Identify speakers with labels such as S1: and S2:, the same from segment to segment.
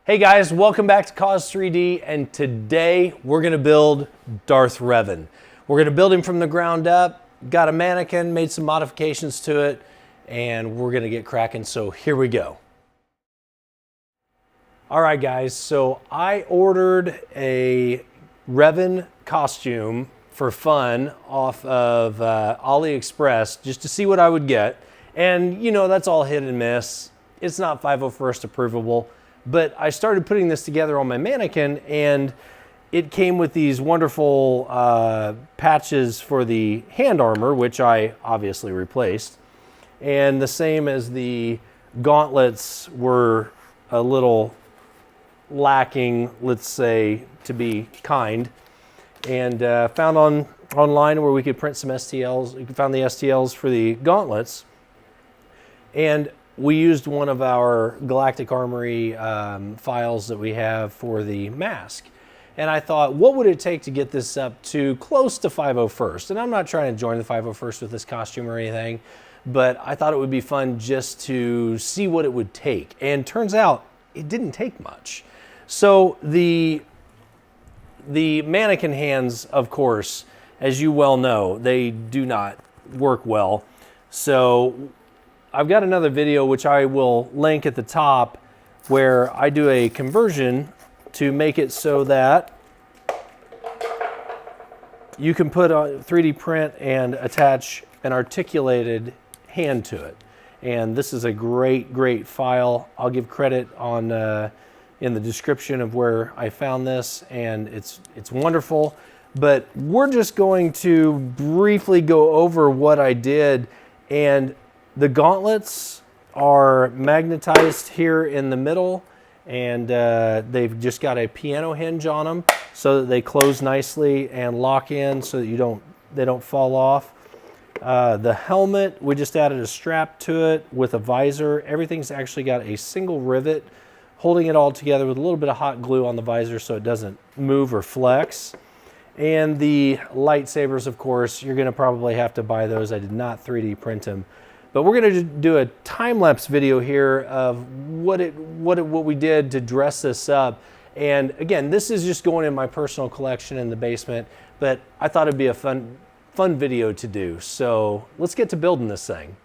S1: Hey guys, welcome back to Cause 3D, and today we're gonna build Darth Revan. We're gonna build him from the ground up, got a mannequin, made some modifications to it, and we're gonna get cracking, so here we go. All right guys, so I ordered a Revan costume for fun off of AliExpress just to see what I would get. And you know, that's all hit and miss. It's not 501st approvable. But I started putting this together on my mannequin, and it came with these wonderful patches for the hand armor, which I obviously replaced. And the same as the gauntlets were a little lacking, let's say, to be kind. And found online where we could print some STLs. We found the STLs for the gauntlets. And we used one of our Galactic Armory files that we have for the mask. And I thought, what would it take to get this up to close to 501st? And I'm not trying to join the 501st with this costume or anything, but I thought it would be fun just to see what it would take. And turns out, it didn't take much. So the mannequin hands, of course, as you well know, they do not work well. So I've got another video which I will link at the top where I do a conversion to make it so that you can put a 3D print and attach an articulated hand to it. And this is a great file. I'll give credit on in the description of where I found this, and it's wonderful. But we're just going to briefly go over what I did. And the gauntlets are magnetized here in the middle, and they've just got a piano hinge on them so that they close nicely and lock in so that they don't fall off. The helmet, we just added a strap to it with a visor. Everything's actually got a single rivet holding it all together with a little bit of hot glue on the visor so it doesn't move or flex. And the lightsabers, of course, you're gonna probably have to buy those. I did not 3D print them. But we're going to do a time-lapse video here of what we did to dress this up. And again, this is just going in my personal collection in the basement, but I thought it'd be a fun video to do. So let's get to building this thing.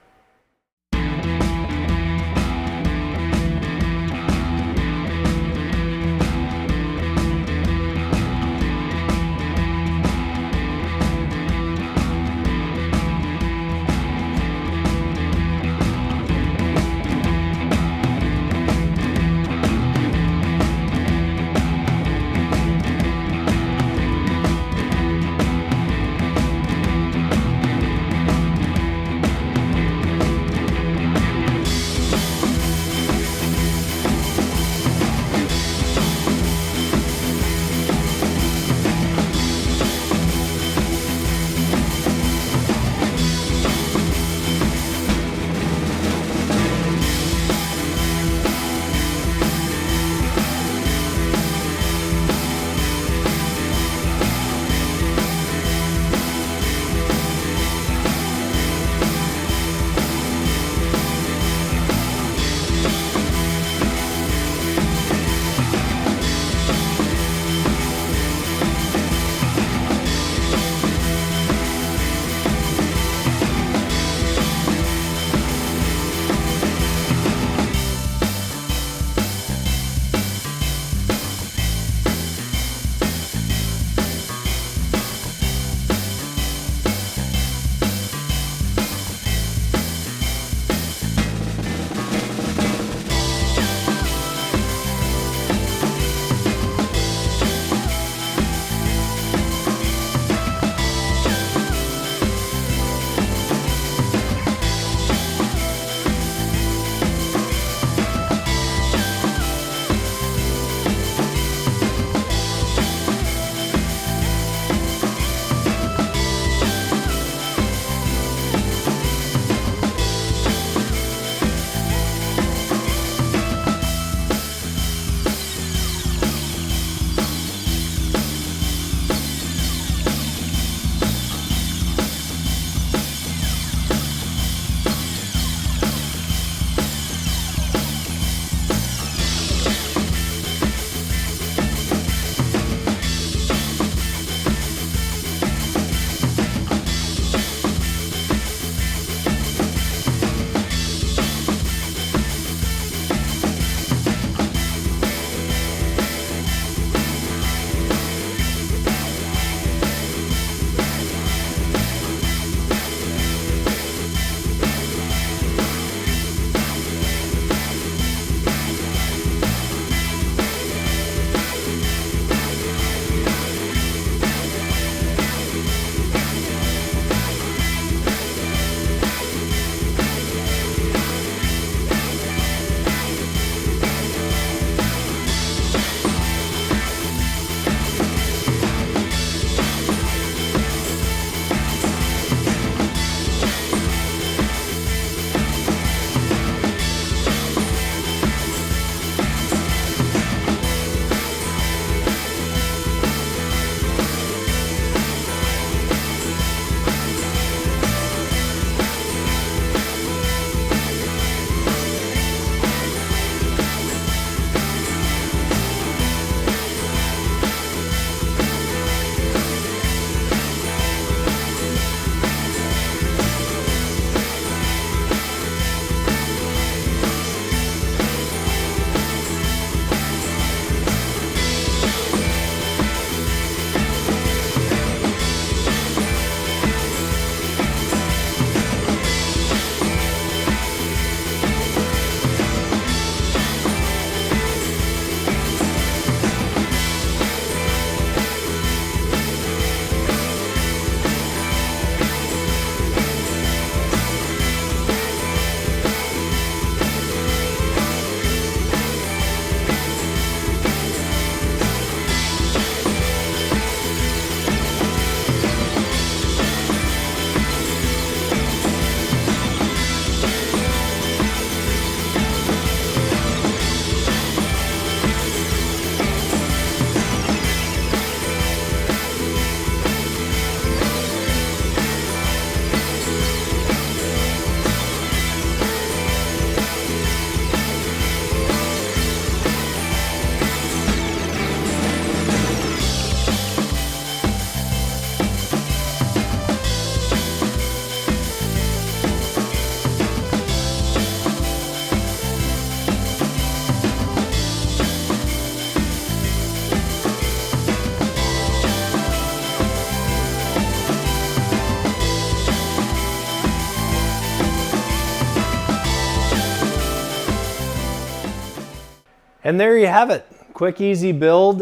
S1: And there you have it. Quick, easy build.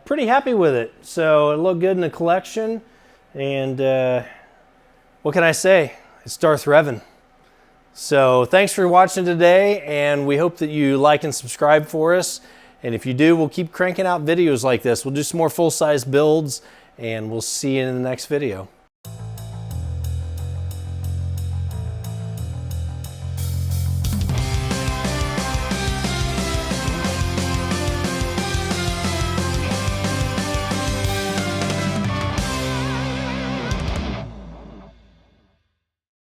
S1: Pretty happy with it. So it looked good in the collection. And what can I say? It's Darth Revan. So thanks for watching today, and we hope that you like and subscribe for us. And if you do, we'll keep cranking out videos like this. We'll do some more full-size builds, and we'll see you in the next video.